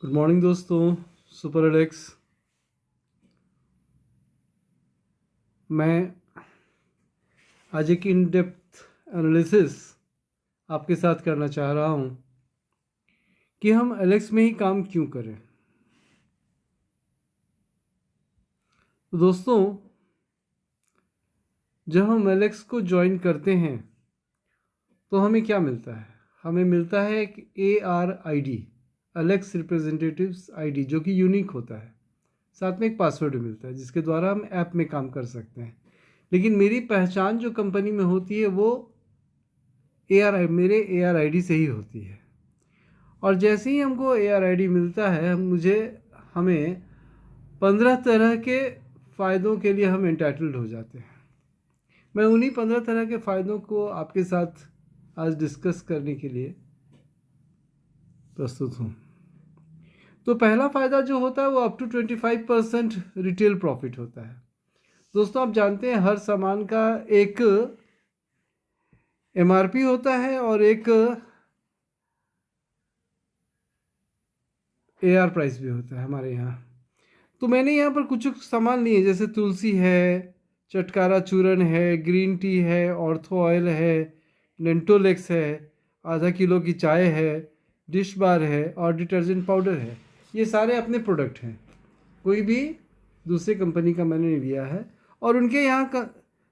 Good morning दोस्तों। Super Alex. मैं आज एक इन डेप्थ एनालिसिस आपके साथ करना चाह रहा हूँ कि हम एलेक्स में ही काम क्यों करें। तो दोस्तों, जब हम एलेक्स को ज्वाइन करते हैं तो हमें क्या मिलता है? हमें मिलता है एक ARID, एलेक्स रिप्रेजेंटेटिव्स आईडी, जो कि यूनिक होता है। साथ में एक पासवर्ड भी मिलता है जिसके द्वारा हम ऐप में काम कर सकते हैं। लेकिन मेरी पहचान जो कंपनी में होती है वो मेरे ARID से ही होती है। और जैसे ही हमको ARID मिलता है हमें 15 तरह के फ़ायदों के लिए हम एंटाइटल्ड हो जाते हैं। मैं उन्हीं 15 तरह के फ़ायदों को आपके साथ आज डिस्कस करने के लिए प्रस्तुत हूँ। तो पहला फ़ायदा जो होता है वो अप टू 25% रिटेल प्रॉफिट होता है। दोस्तों, आप जानते हैं हर सामान का एक MRP होता है और एक AR प्राइस भी होता है हमारे यहाँ। तो मैंने यहाँ पर कुछ सामान लिए, जैसे तुलसी है, चटकारा चूर्ण है, ग्रीन टी है, ऑर्थो ऑयल है, डेंटोलेक्स है, आधा किलो की चाय है, डिश बार है और डिटर्जेंट पाउडर है। ये सारे अपने प्रोडक्ट हैं, कोई भी दूसरे कंपनी का मैंने नहीं लिया है। और उनके यहाँ का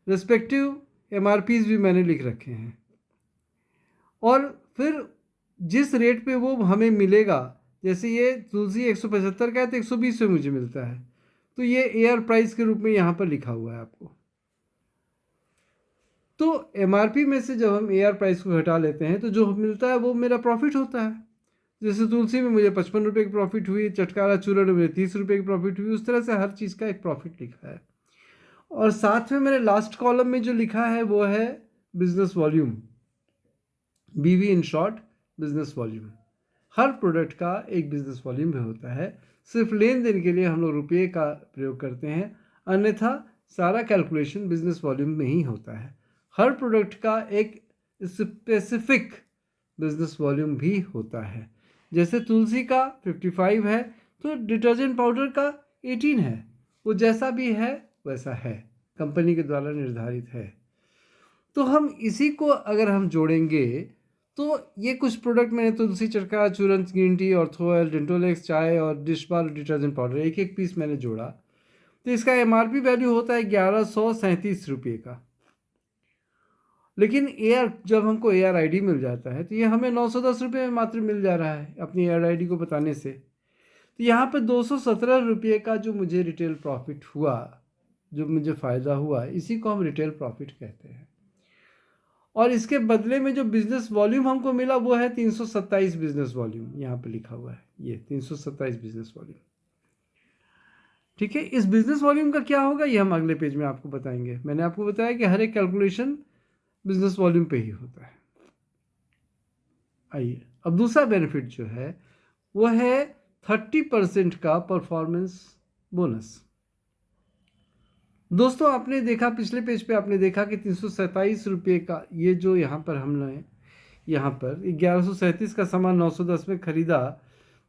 रिस्पेक्टिव MRPs भी मैंने लिख रखे हैं। और फिर जिस रेट पे वो हमें मिलेगा, जैसे ये तुलसी 175 का है तो 120 में मुझे मिलता है, तो ये AR प्राइस के रूप में यहाँ पर लिखा हुआ है आपको। तो MRP में से जब हम AR प्राइस को हटा लेते हैं तो जो मिलता है वो मेरा प्रॉफिट होता है। जैसे तुलसी में मुझे 55 रुपये की प्रॉफिट हुई, चटकारा चूर्ण में मुझे 30 रुपये की प्रॉफिट हुई। उस तरह से हर चीज़ का एक प्रॉफिट लिखा है। और साथ में मेरे लास्ट कॉलम में जो लिखा है वो है business volume, BV in short, business volume. Her product का एक बिजनेस वॉल्यूम भी होता है। सिर्फ लेन देन के लिए हम लोग रुपये का प्रयोग करते हैं, अन्यथा सारा कैलकुलेशन बिजनेस वॉल्यूम में ही होता है। हर प्रोडक्ट का एक स्पेसिफिक बिजनेस वॉल्यूम भी होता है। जैसे तुलसी का 55 है तो डिटर्जेंट पाउडर का 18 है। वो जैसा भी है वैसा है, कंपनी के द्वारा निर्धारित है। तो हम इसी को अगर हम जोड़ेंगे तो ये कुछ प्रोडक्ट मैंने तुलसी, चटका चूर्ण, ग्रीन टी, ऑर्थो ऑयल, डेंटोलेक्स, चाय और डिश बार डिटर्जेंट पाउडर, एक एक पीस मैंने जोड़ा तो इसका MRP वैल्यू होता है 1137 रुपये का। लेकिन जब हमको ARID मिल जाता है तो ये हमें 910 रुपये में मात्र मिल जा रहा है अपनी ARID को बताने से। तो यहाँ पर 217 रुपये का जो मुझे रिटेल प्रॉफिट हुआ, जो मुझे फ़ायदा हुआ, इसी को हम रिटेल प्रॉफिट कहते हैं। और इसके बदले में जो बिजनेस वॉल्यूम हमको मिला वो है 327 बिजनेस वॉल्यूम। यहाँ पे लिखा हुआ है ये 327 बिजनेस वॉल्यूम। ठीक है, इस बिजनेस वॉल्यूम का क्या होगा ये हम अगले पेज में आपको बताएंगे। मैंने आपको बताया कि हर एक कैलकुलेशन बिजनेस वॉल्यूम पे ही होता है। आइए, अब दूसरा बेनिफिट जो है वो है 30% का परफॉर्मेंस बोनस। दोस्तों, आपने देखा पिछले पेज पे, आपने देखा कि 327 रुपये का ये जो यहाँ पर हमने यहाँ पर 1137 का सामान 910 में ख़रीदा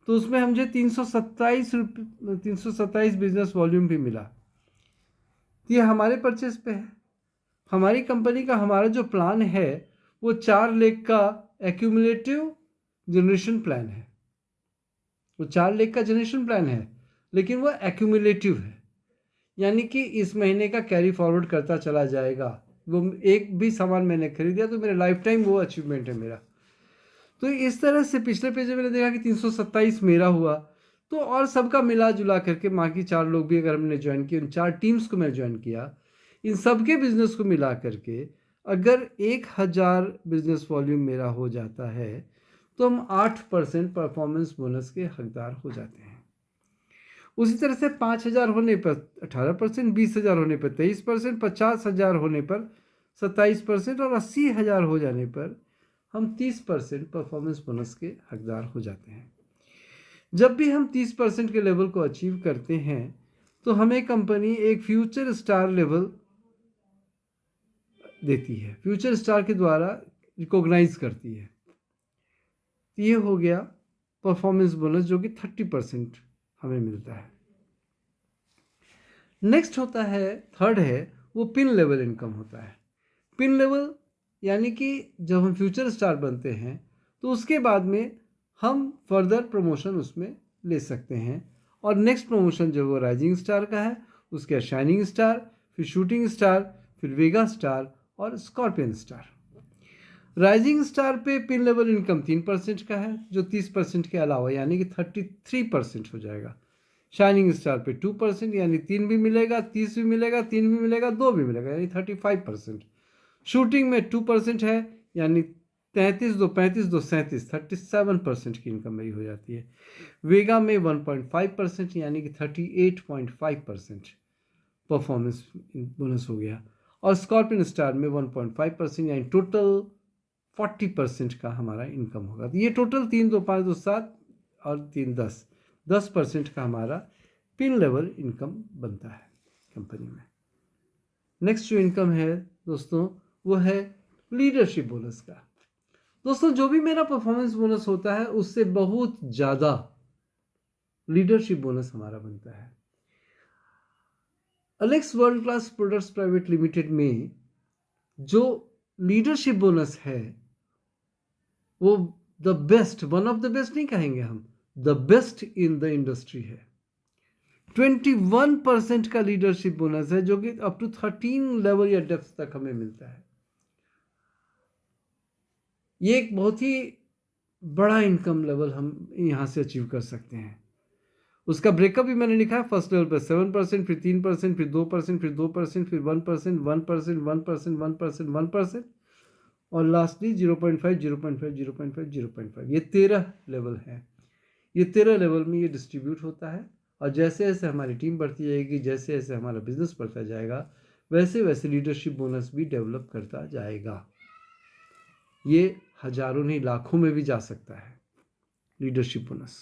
तो उसमें मुझे 327 बिजनेस वॉल्यूम भी मिला। ये हमारे परचेस पे है। हमारी कंपनी का हमारा जो प्लान है वो 4 लाख का एक्यूमुलेटिव जनरेशन प्लान है। वो 4 लाख का जनरेशन प्लान है, लेकिन वो एक्यूमुलेटिव है, यानी कि इस महीने का कैरी फॉरवर्ड करता चला जाएगा। वो एक भी सामान मैंने खरीदा तो मेरे लाइफ टाइम वो अचीवमेंट है मेरा। तो इस तरह से पिछले पेज में मैंने देखा कि 327 मेरा हुआ, तो और सबका मिला जुला करके बाकी 4 लोग भी अगर हमने ज्वाइन किए, उन 4 टीम्स को मैं ज्वाइन किया, इन सबके बिजनेस को मिला करके अगर 1000 बिजनेस वॉल्यूम मेरा हो जाता है तो हम 8% परफॉर्मेंस बोनस के हकदार हो जाते हैं। उसी तरह से 5000 होने पर 18%, 20,000 होने पर 23%, 50,000 होने पर 27% और 80,000 हो जाने पर हम 30% परफॉर्मेंस बोनस के हकदार हो जाते हैं। जब भी हम 30% के लेवल को अचीव करते हैं तो हमें कंपनी एक फ्यूचर स्टार लेवल देती है, फ्यूचर स्टार के द्वारा रिकॉग्नाइज करती है। ये हो गया परफॉर्मेंस बोनस जो कि 30% हमें मिलता है। नेक्स्ट होता है, थर्ड है वो पिन लेवल इनकम होता है। पिन लेवल यानी कि जब हम फ्यूचर स्टार बनते हैं तो उसके बाद में हम फर्दर प्रमोशन उसमें ले सकते हैं, और नेक्स्ट प्रमोशन जो वो राइजिंग स्टार का है, उसके बाद शाइनिंग स्टार, फिर शूटिंग स्टार, फिर वेगा स्टार और स्कॉर्पियन स्टार। राइजिंग स्टार पे पिन लेवल इनकम 3% का है, जो 30% के अलावा यानी कि 33% हो जाएगा। शाइनिंग स्टार पे 2% यानी 3 भी मिलेगा, 30 भी मिलेगा, 3 भी मिलेगा, 2 भी मिलेगा यानी 35%। शूटिंग में 2% है यानी 33 2 35 2 37 37% की इनकम मेरी हो जाती है। वेगा में 1.5% यानी कि 38.5% परफॉर्मेंस बोनस हो गया, और स्कॉर्पियन स्टार में 1.5% यानी टोटल 40% का हमारा इनकम होगा। तो ये टोटल 3 2 5 2 7 और 3 10% का हमारा पिन लेवल इनकम बनता है कंपनी में। नेक्स्ट जो इनकम है दोस्तों वो है लीडरशिप बोनस का। दोस्तों जो भी मेरा परफॉर्मेंस बोनस होता है उससे बहुत ज़्यादा लीडरशिप बोनस हमारा बनता है। Alex world class products private limited में जो लीडरशिप बोनस है वो the best, one of the best नहीं कहेंगे हम, the best in the industry है। 21% का लीडरशिप बोनस है जो कि अप टू 13 लेवल या डेप्थ तक हमें मिलता है। ये एक बहुत ही बड़ा इनकम लेवल हम यहाँ से अचीव कर सकते हैं। उसका ब्रेकअप भी मैंने लिखा है। फर्स्ट लेवल पर 7%, फिर 3%, फिर 2%, फिर 2%, फिर 1%, 1%, 1%, 1%, 1%, और लास्टली 0.5, 0.5, 0.5, 0.5। ये 13 लेवल है। ये 13 लेवल में ये डिस्ट्रीब्यूट होता है, और जैसे जैसे हमारी टीम बढ़ती जाएगी, जैसे जैसे हमारा बिजनेस बढ़ता जाएगा, वैसे वैसे लीडरशिप बोनस भी डेवलप करता जाएगा। ये हजारों नहीं लाखों में भी जा सकता है लीडरशिप बोनस।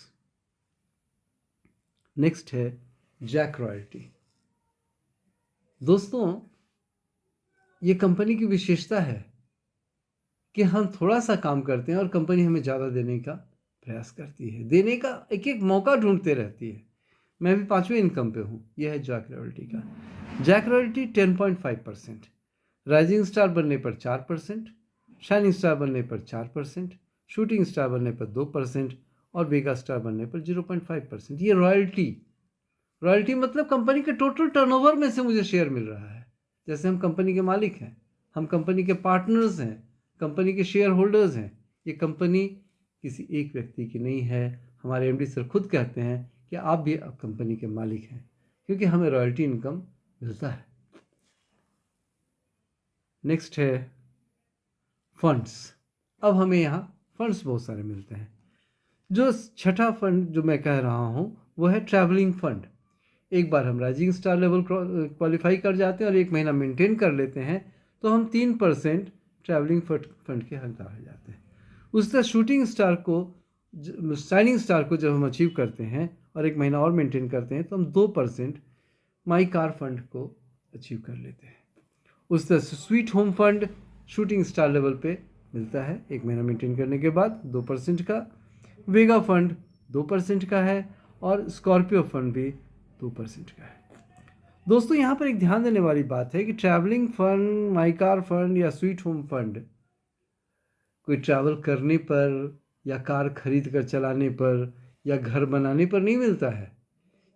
नेक्स्ट है जैक रॉयल्टी। दोस्तों ये कंपनी की विशेषता है कि हम थोड़ा सा काम करते हैं और कंपनी हमें ज़्यादा देने का प्रयास करती है, देने का एक एक मौका ढूंढते रहती है। मैं भी 5वें इनकम पे हूँ। यह है जैक रॉयल्टी का। जैक रॉयल्टी 10.5%, राइजिंग स्टार बनने पर 4%, शाइनिंग स्टार बनने पर 4%, शूटिंग स्टार बनने पर 2%, और वेगा स्टार बनने पर 0.5%। ये रॉयल्टी मतलब कंपनी के टोटल टर्नओवर में से मुझे शेयर मिल रहा है। जैसे हम कंपनी के मालिक हैं, हम कंपनी के पार्टनर्स हैं, कंपनी के शेयर होल्डर्स हैं। ये कंपनी किसी एक व्यक्ति की नहीं है। हमारे एमडी सर खुद कहते हैं कि आप भी अब कंपनी के मालिक हैं, क्योंकि हमें रॉयल्टी इनकम मिलता है। नेक्स्ट है फंड्स। अब हमें यहाँ फंड्स बहुत सारे मिलते हैं। जो छठा फंड जो मैं कह रहा हूँ वो है ट्रैवलिंग फंड। एक बार हम राइजिंग स्टार लेवल क्वालिफाई कर जाते हैं और 1 महीना मेंटेन कर लेते हैं तो हम 3% ट्रैवलिंग फंड के हकदार हो जाते हैं। उस तरह शूटिंग स्टार को, शाइनिंग स्टार को जब हम अचीव करते हैं और 1 महीना और मेंटेन करते हैं तो हम 2% माई कार फंड को अचीव कर लेते हैं। उस तरह से sweet home fund shooting star level पे मिलता है 1 महीना मेंटेन करने के बाद 2% का। वेगा फंड 2% का है, और स्कॉर्पियो फंड भी 2% का है। दोस्तों यहाँ पर एक ध्यान देने वाली बात है कि travelling fund, my car fund या स्वीट होम फंड कोई ट्रैवल करने पर या कार खरीद कर चलाने पर या घर बनाने पर नहीं मिलता है।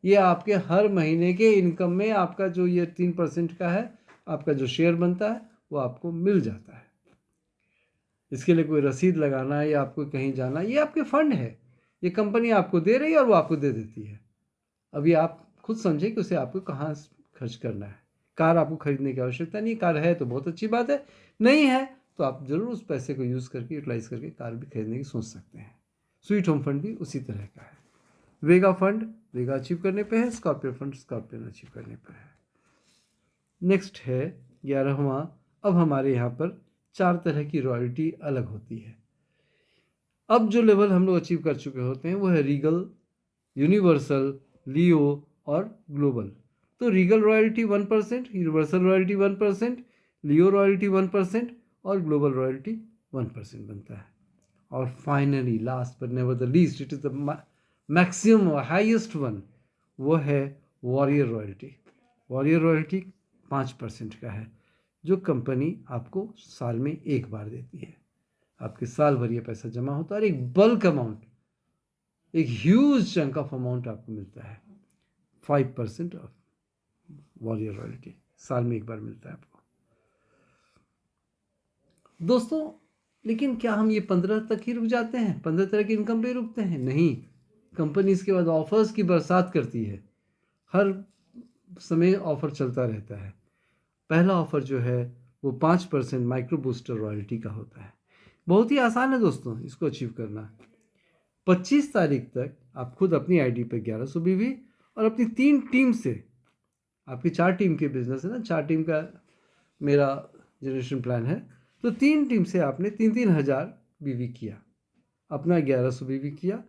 ये आपके हर महीने के इनकम में आपका जो ये 3% का है, आपका जो शेयर बनता है वो आपको मिल जाता है। इसके लिए कोई रसीद लगाना है या आपको कहीं जाना, ये आपके फंड है। ये कंपनी आपको दे रही है और वो आपको दे देती है। अभी आप खुद समझें कि उसे आपको कहाँ खर्च करना है। कार आपको खरीदने की आवश्यकता नहीं, कार है तो बहुत अच्छी बात है, नहीं है तो आप ज़रूर उस पैसे को यूज़ करके, यूटिलाइज करके कार भी खरीदने की सोच सकते हैं। स्वीट होम फंड भी उसी तरह का है। वेगा फंड वेगा अचीव करने पे है, स्कॉर्पियो फंड स्कॉर्पियो अचीव करने पर है। नेक्स्ट है 11वां। अब हमारे यहाँ पर 4 तरह की रॉयल्टी अलग होती है। अब जो लेवल हम लोग अचीव कर चुके होते हैं वो है रीगल, यूनिवर्सल, लियो और ग्लोबल। तो रीगल रॉयल्टी 1%, यूनिवर्सल रॉयल्टी 1%, लियो रॉयल्टी 1% और ग्लोबल रॉयल्टी 1% बनता है। और finally last but never the least, it is the maximum highest one, वो है वॉरियर रॉयल्टी। वॉरियर रॉयल्टी 5% का है, जो कंपनी आपको साल में एक बार देती है। आपके साल भर ये पैसा जमा होता है और एक बल्क अमाउंट, एक ह्यूज चंक ऑफ अमाउंट आपको मिलता है। 5% ऑफ वॉरियर रॉयल्टी साल में एक बार मिलता है आपको। दोस्तों, लेकिन क्या हम ये 15 तक ही रुक जाते हैं? 15 तरह की इनकम पे रुकते हैं? नहीं। कंपनी इसके बाद ऑफर्स की बरसात करती है। हर समय ऑफर चलता रहता है। पहला ऑफर जो है वो 5% माइक्रो बूस्टर रॉयल्टी का होता है। बहुत ही आसान है दोस्तों इसको अचीव करना। 25 तारीख तक आप खुद अपनी आईडी पे 1100 बीवी और अपनी 3 टीम से, आपकी 4 टीम के बिजनेस है ना, 4 टीम का मेरा जनरेशन प्लान है, तो 3 टीम से आपने 3-3 हज़ार बीवी किया, अपना 1100 बीवी किया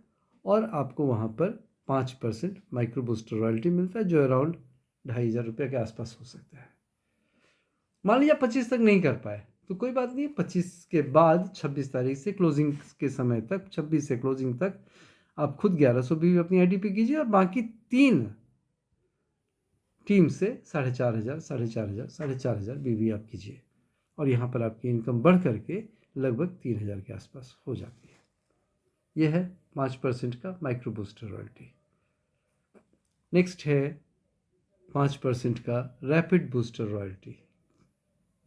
और आपको वहाँ पर 5% माइक्रो बूस्टर रॉयल्टी मिलता है, जो अराउंड 2,500 रुपये के आसपास हो सकता है। मान लीजिए 25 तक नहीं कर पाए तो कोई बात नहीं, 25 के बाद 26 तारीख से क्लोजिंग के समय तक, 26 से क्लोजिंग तक आप खुद 1100 बीवी अपनी आईडी पे कीजिए और बाकी 3 टीम से 4,500, 4,500, 4,500 बीवी आप कीजिए और यहाँ पर आपकी इनकम बढ़ करके लगभग 3,000 के आसपास हो जाती है। यह है 5% का माइक्रो बूस्टर रॉयल्टी। नेक्स्ट है 5% का रैपिड बूस्टर रॉयल्टी।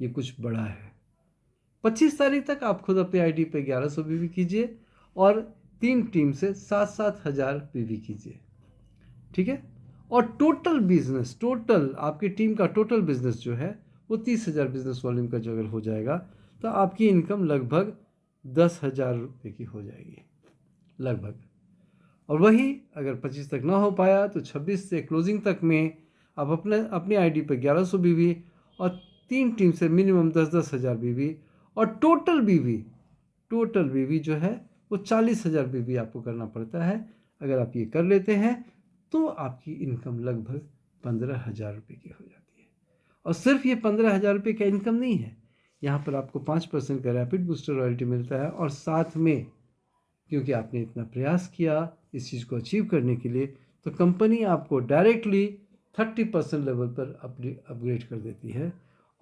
ये कुछ बड़ा है। 25 तारीख तक आप खुद अपनी आईडी पे 1100 बीवी कीजिए और 3 टीम से 7-7 हज़ार बीवी कीजिए, ठीक है। और टोटल बिजनेस, टोटल आपकी टीम का टोटल बिजनेस जो है वो 30,000 बिजनेस वॉल्यूम का जो अगर हो जाएगा तो आपकी इनकम लगभग 10,000 रुपये की हो जाएगी लगभग। और वही अगर 25 तक ना हो पाया तो 26 से क्लोजिंग तक में आप अपनी आईडी पे 1100 बीवी और 3 टीम से मिनिमम 10-10 हज़ार बीवी और टोटल बीवी जो है वो 40,000 बीवी आपको करना पड़ता है। अगर आप ये कर लेते हैं तो आपकी इनकम लगभग 15,000 रुपये की हो जाती है। और सिर्फ ये 15,000 रुपये का इनकम नहीं है, यहाँ पर आपको 5% का रैपिड बूस्टर रॉयल्टी मिलता है और साथ में क्योंकि आपने इतना प्रयास किया इस चीज़ को अचीव करने के लिए, तो कंपनी आपको डायरेक्टली 30% लेवल पर अपग्रेड कर देती है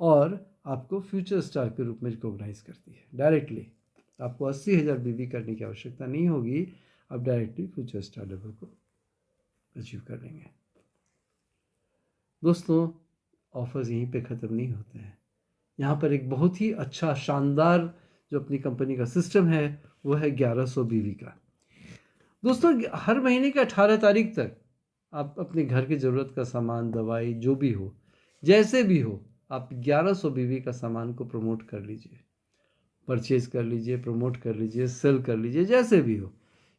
और आपको फ्यूचर स्टार के रूप में रिकॉग्नाइज करती है डायरेक्टली। आपको 80,000 बीवी करने की आवश्यकता नहीं होगी, आप डायरेक्टली फ्यूचर स्टार लेवल को अचीव कर लेंगे। दोस्तों, ऑफर्स यहीं पे ख़त्म नहीं होते हैं। यहाँ पर एक बहुत ही अच्छा शानदार जो अपनी कंपनी का सिस्टम है वो है 1100 बीवी का। दोस्तों, हर महीने के 18 तारीख तक आप अपने घर की ज़रूरत का सामान, दवाई, जो भी हो, जैसे भी हो, आप 1100 बीवी का सामान को प्रमोट कर लीजिए, परचेज कर लीजिए, प्रमोट कर लीजिए, सेल कर लीजिए, जैसे भी हो।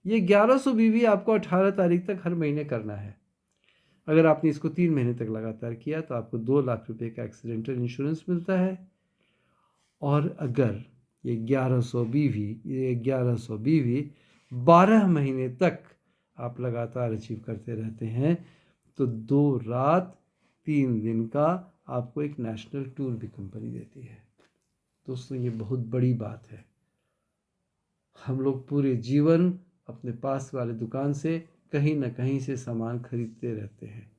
ये 1100 बीवी आपको 18 तारीख तक हर महीने करना है। अगर आपने इसको 3 महीने तक लगातार किया तो आपको 2 लाख रुपए का एक्सीडेंटल इंश्योरेंस मिलता है। और अगर ये 1100 बीवी 12 महीने तक आप लगातार अचीव करते रहते हैं तो 2 रात 3 दिन का आपको एक नेशनल टूर भी कंपनी देती है। दोस्तों, ये बहुत बड़ी बात है। हम लोग पूरे जीवन अपने पास वाले दुकान से कहीं ना कहीं से सामान खरीदते रहते हैं।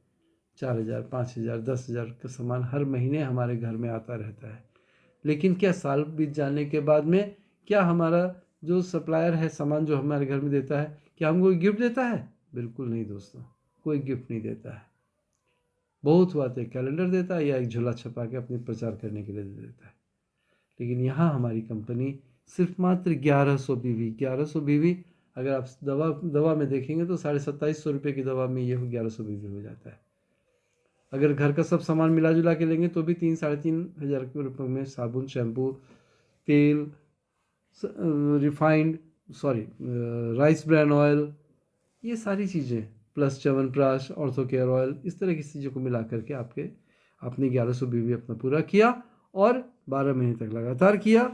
4,000, 5,000, 10,000 का सामान हर महीने हमारे घर में आता रहता है। लेकिन क्या साल बीत जाने के बाद में क्या हमारा जो सप्लायर है सामान जो हमारे घर में देता है, क्या हमको गिफ्ट देता है? बिल्कुल नहीं दोस्तों, कोई गिफ्ट नहीं देता है। बहुत हुआ तो एक कैलेंडर देता है या एक झोला छपा के अपने प्रचार करने के लिए दे देता है। लेकिन यहाँ हमारी कंपनी सिर्फ मात्र 1100 बीवी, अगर आप दवा में देखेंगे तो 2750 रुपये की दवा में ये 1100 बीवी हो जाता है। अगर घर का सब सामान मिला जुला के लेंगे तो भी 3-3.5 हज़ार रुपये में साबुन, शैम्पू, तेल, राइस ब्रान ऑयल, ये सारी चीज़ें plus chyawanprash, ortho care oil, इस तरह की चीज़ों को मिला करके आपने 1100 बीवी अपना पूरा किया और 12 महीने तक लगातार किया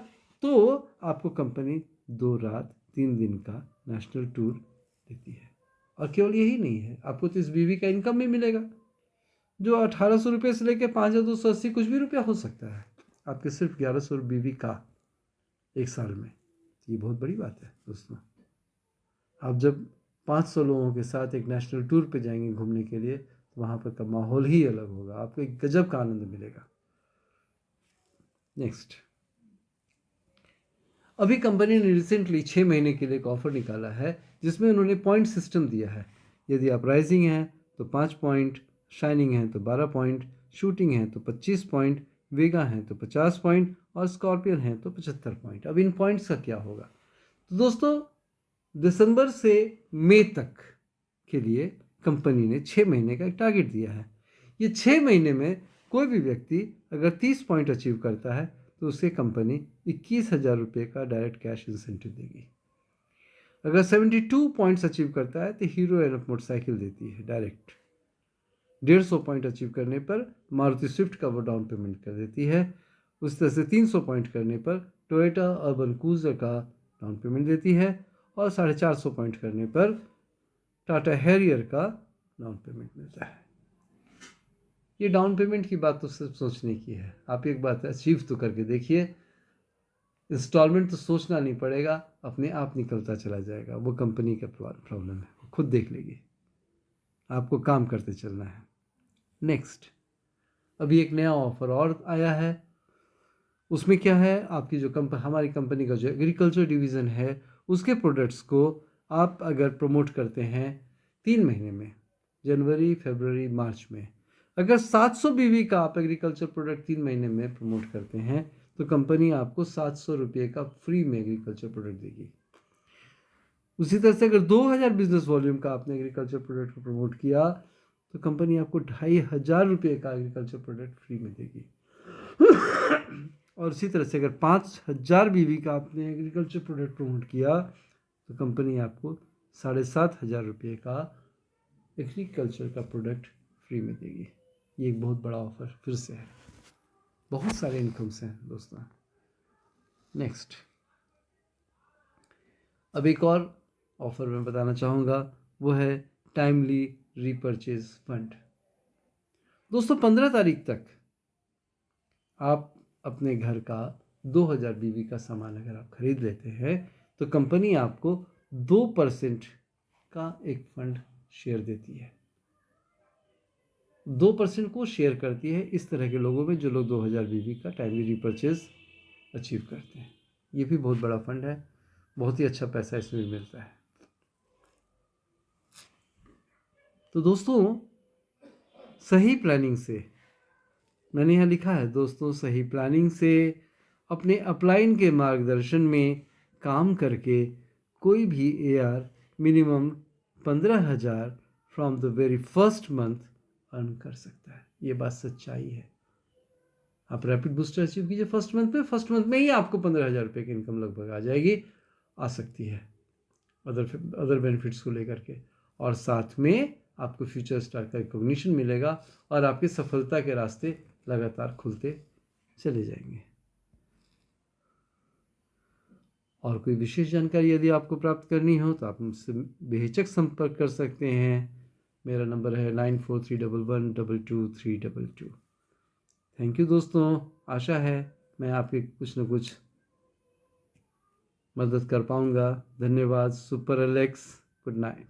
तो आपको कंपनी 2 रात 3 दिन का नेशनल टूर देती है। और केवल यही नहीं है, आपको तो इस बीवी का इनकम भी मिलेगा जो 1,800 रुपये से लेकर 5,280 कुछ भी रुपया हो सकता है, आपके सिर्फ 1100 बीवी का एक साल में। ये बहुत बड़ी बात है दोस्तों। आप जब 500 लोगों के साथ एक नेशनल टूर पे जाएंगे घूमने के लिए, तो वहाँ पर का माहौल ही अलग होगा, आपको एक गजब का आनंद मिलेगा। नेक्स्ट, अभी कंपनी ने रिसेंटली 6 महीने के लिए एक ऑफर निकाला है जिसमें उन्होंने पॉइंट सिस्टम दिया है। यदि आप राइजिंग हैं तो 5 पॉइंट, शाइनिंग हैं तो 12 पॉइंट, शूटिंग हैं तो 25 पॉइंट, वेगा हैं तो 50 पॉइंट और स्कॉर्पियन हैं तो 75 पॉइंट। अब इन पॉइंट्स का क्या होगा? तो दोस्तों, दिसंबर से मई तक के लिए कंपनी ने 6 महीने का एक टारगेट दिया है। ये 6 महीने में कोई भी व्यक्ति अगर 30 पॉइंट अचीव करता है तो उसे कंपनी 21,000 रुपये का डायरेक्ट कैश इंसेंटिव देगी। अगर 72 पॉइंट्स अचीव करता है तो हीरो एनफ मोटरसाइकिल देती है डायरेक्ट। 150 पॉइंट अचीव करने पर मारुति स्विफ्ट का वो डाउन पेमेंट कर देती है। उस तरह से 300 पॉइंट करने पर टोयोटा अर्बन क्रूजर का डाउन पेमेंट देती है और 450 पॉइंट करने पर टाटा हैरियर का डाउन पेमेंट मिलता है। ये डाउन पेमेंट की बात तो सिर्फ सोचने की है, आप एक बात अचीव तो करके देखिए। इंस्टॉलमेंट तो सोचना नहीं पड़ेगा, अपने आप निकलता चला जाएगा। वो कंपनी का प्रॉब्लम है, खुद देख लेगी, आपको काम करते चलना है। नेक्स्ट, अभी एक नया ऑफर और आया है। उसमें क्या है, आपकी जो हमारी कंपनी का जो एग्रीकल्चर डिवीज़न है उसके प्रोडक्ट्स को आप अगर प्रमोट करते हैं 3 महीने में, जनवरी, फरवरी, मार्च में, अगर 700 बीवी का आप एग्रीकल्चर प्रोडक्ट 3 महीने में प्रमोट करते हैं तो कंपनी आपको 700 रुपये का फ्री में एग्रीकल्चर प्रोडक्ट देगी। उसी तरह से अगर 2000 बिजनेस वॉल्यूम का आपने एग्रीकल्चर प्रोडक्ट को प्रमोट किया तो कंपनी आपको 2500 रुपये का एग्रीकल्चर प्रोडक्ट फ्री में देगी। और इसी तरह से अगर 5000 बीवी का आपने एग्रीकल्चर प्रोडक्ट प्रमोट किया तो कंपनी आपको 7500 रुपये का एग्रीकल्चर का प्रोडक्ट फ्री में देगी। ये एक बहुत बड़ा ऑफर फिर से है, बहुत सारे इनकम्स हैं दोस्तों। नेक्स्ट, अब एक और ऑफर मैं बताना चाहूँगा, वो है टाइमली रीपरचेज फंड। दोस्तों, 15 तारीख तक आप अपने घर का 2000 बीवी का सामान अगर आप खरीद लेते हैं तो कंपनी आपको 2% का एक फंड शेयर देती है। 2% को शेयर करती है इस तरह के लोगों में जो लोग 2000 बीवी का टाइमली रीपरचेज अचीव करते हैं। ये भी बहुत बड़ा फंड है, बहुत ही अच्छा पैसा इसमें मिलता है। तो दोस्तों, सही प्लानिंग से, मैंने यहाँ लिखा है दोस्तों, सही प्लानिंग से अपने अपलाइन के मार्गदर्शन में काम करके कोई भी AR minimum 15,000 from the very first month earn कर सकता है। ये बात सच्चाई है। आप रैपिड बूस्टर अचीव कीजिए फर्स्ट मंथ में ही आपको 15,000 रुपये की इनकम लगभग आ जाएगी, आ सकती है अदर बेनिफिट्स को लेकर के, और साथ में आपको फ्यूचर स्टार का रिकॉग्निशन मिलेगा और आपकी सफलता के रास्ते लगातार खुलते चले जाएंगे। और कोई विशेष जानकारी यदि आपको प्राप्त करनी हो तो आप मुझसे बेहिचक संपर्क कर सकते हैं। मेरा नंबर है 9431122322। थैंक यू दोस्तों, आशा है मैं आपकी कुछ न कुछ मदद कर पाऊँगा। धन्यवाद। Super Alex, good night.